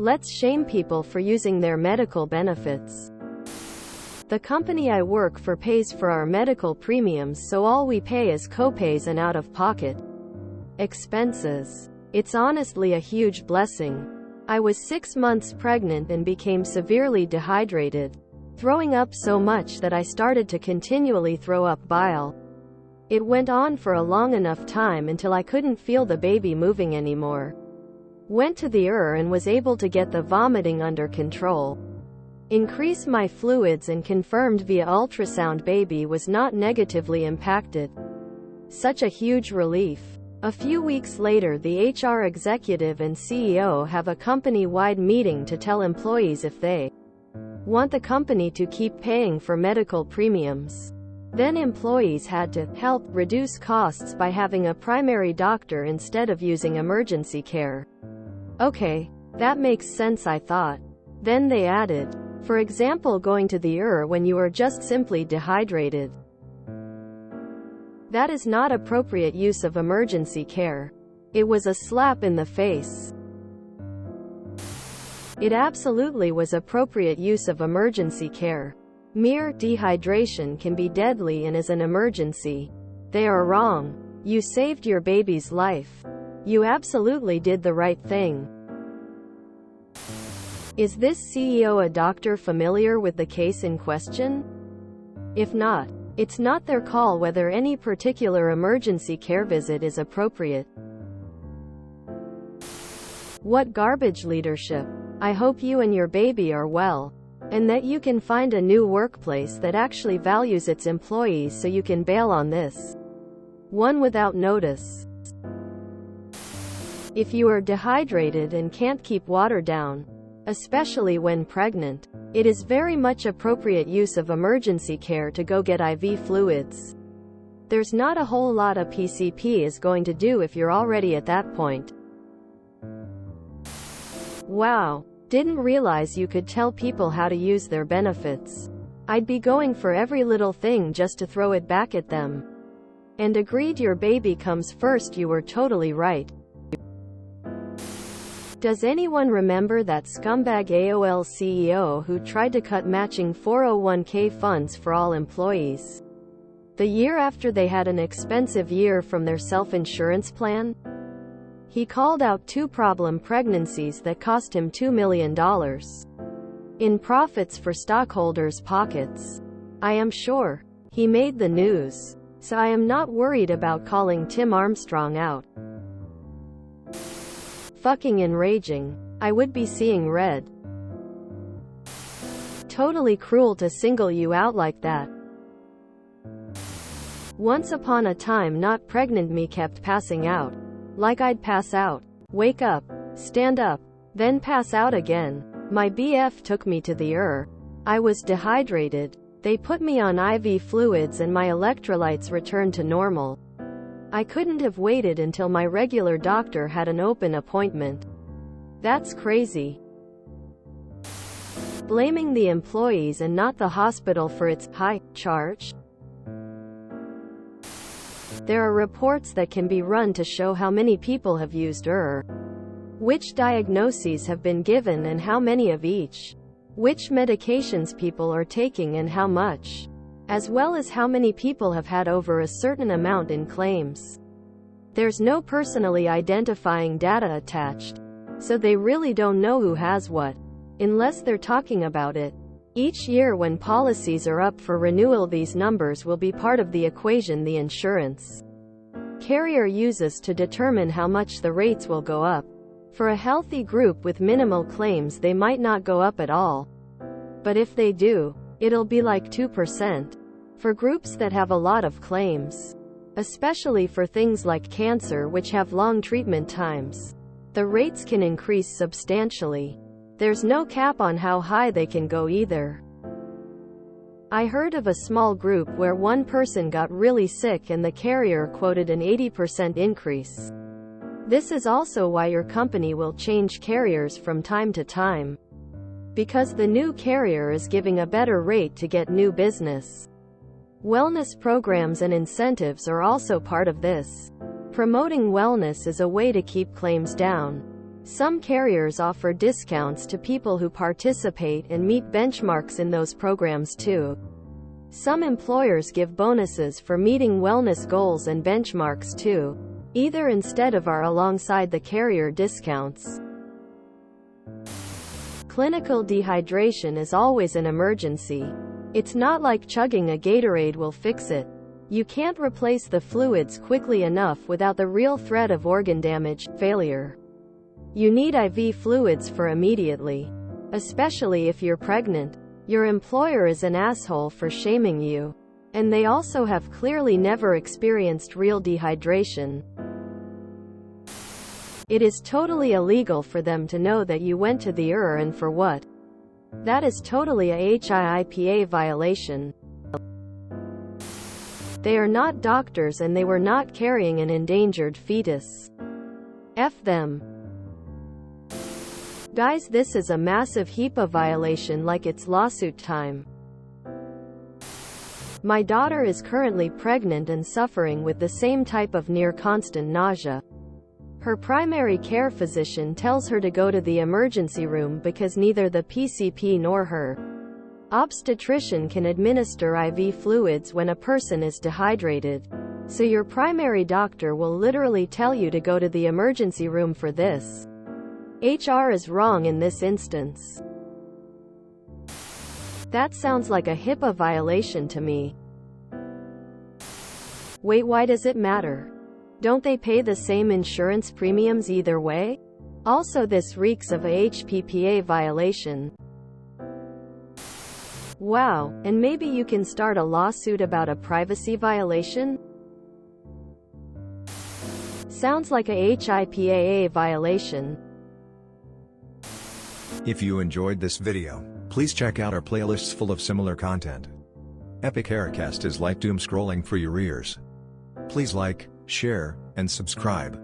Let's shame people for using their medical benefits. The company I work for pays for our medical premiums, so all we pay is copays and out-of-pocket expenses. It's honestly a huge blessing. I was 6 months pregnant and became severely dehydrated, throwing up so much that I started to continually throw up bile. It went on for a long enough time until I couldn't feel the baby moving anymore. Went to the ER and was able to get the vomiting under control. Increase my fluids and confirmed via ultrasound baby was not negatively impacted. Such a huge relief. A few weeks later, the HR executive and CEO have a company-wide meeting to tell employees if they want the company to keep paying for medical premiums. Then employees had to help reduce costs by having a primary doctor instead of using emergency care. Okay, that makes sense, I thought. Then they added, for example, going to the ER when you are just simply dehydrated. That is not appropriate use of emergency care. It was a slap in the face. It absolutely was appropriate use of emergency care. Mere dehydration can be deadly and is an emergency. They are wrong. You saved your baby's life. You absolutely did the right thing. Is this CEO a doctor familiar with the case in question? If not, it's not their call whether any particular emergency care visit is appropriate. What garbage leadership. I hope you and your baby are well, and that you can find a new workplace that actually values its employees so you can bail on this one without notice. If you are dehydrated and can't keep water down, especially when pregnant, it is very much appropriate use of emergency care to go get IV fluids. There's not a whole lot a PCP is going to do if you're already at that point. Wow, didn't realize you could tell people how to use their benefits. I'd be going for every little thing just to throw it back at them. And agreed, your baby comes first, you were totally right. Does anyone remember that scumbag AOL CEO who tried to cut matching 401k funds for all employees the year after they had an expensive year from their self-insurance plan? He called out 2 problem pregnancies that cost him $2 million in profits for stockholders' pockets. I am sure he made the news, so I am not worried about calling Tim Armstrong out. Fucking enraging. I would be seeing red. Totally cruel to single you out like that. Once upon a time, not pregnant me kept passing out. Like I'd pass out, wake up, stand up, then pass out again. My BF took me to the ER. I was dehydrated. They put me on IV fluids and my electrolytes returned to normal. I couldn't have waited until my regular doctor had an open appointment. That's crazy. Blaming the employees and not the hospital for its high charge. There are reports that can be run to show how many people have used which diagnoses have been given and how many of each, which medications people are taking and how much, as well as how many people have had over a certain amount in claims. There's no personally identifying data attached, so they really don't know who has what, unless they're talking about it. Each year when policies are up for renewal, these numbers will be part of the equation the insurance carrier uses to determine how much the rates will go up. For a healthy group with minimal claims, they might not go up at all. But if they do, it'll be like 2%. For groups that have a lot of claims, especially for things like cancer which have long treatment times, the rates can increase substantially. There's no cap on how high they can go either. I heard of a small group where one person got really sick and the carrier quoted an 80% increase. This is also why your company will change carriers from time to time, because the new carrier is giving a better rate to get new business. Wellness programs and incentives are also part of this. Promoting wellness is a way to keep claims down. Some carriers offer discounts to people who participate and meet benchmarks in those programs too. Some employers give bonuses for meeting wellness goals and benchmarks too, either instead of or alongside the carrier discounts. Clinical dehydration is always an emergency. It's not like chugging a Gatorade will fix it. You can't replace the fluids quickly enough without the real threat of organ damage, failure. You need IV fluids for immediately. Especially if you're pregnant. Your employer is an asshole for shaming you. And they also have clearly never experienced real dehydration. It is totally illegal for them to know that you went to the ER and for what. That is totally a HIPAA violation. They are not doctors and they were not carrying an endangered fetus. F them. Guys, this is a massive HIPAA violation, like it's lawsuit time. My daughter is currently pregnant and suffering with the same type of near constant nausea. Her primary care physician tells her to go to the emergency room because neither the PCP nor her obstetrician can administer IV fluids when a person is dehydrated. So your primary doctor will literally tell you to go to the emergency room for this. HR is wrong in this instance. That sounds like a HIPAA violation to me. Wait, why does it matter? Don't they pay the same insurance premiums either way? Also, this reeks of a HPPA violation. Wow, and maybe you can start a lawsuit about a privacy violation? Sounds like a HIPAA violation. If you enjoyed this video, please check out our playlists full of similar content. Epic Haircast is like doom scrolling for your ears. Please like, share, and subscribe.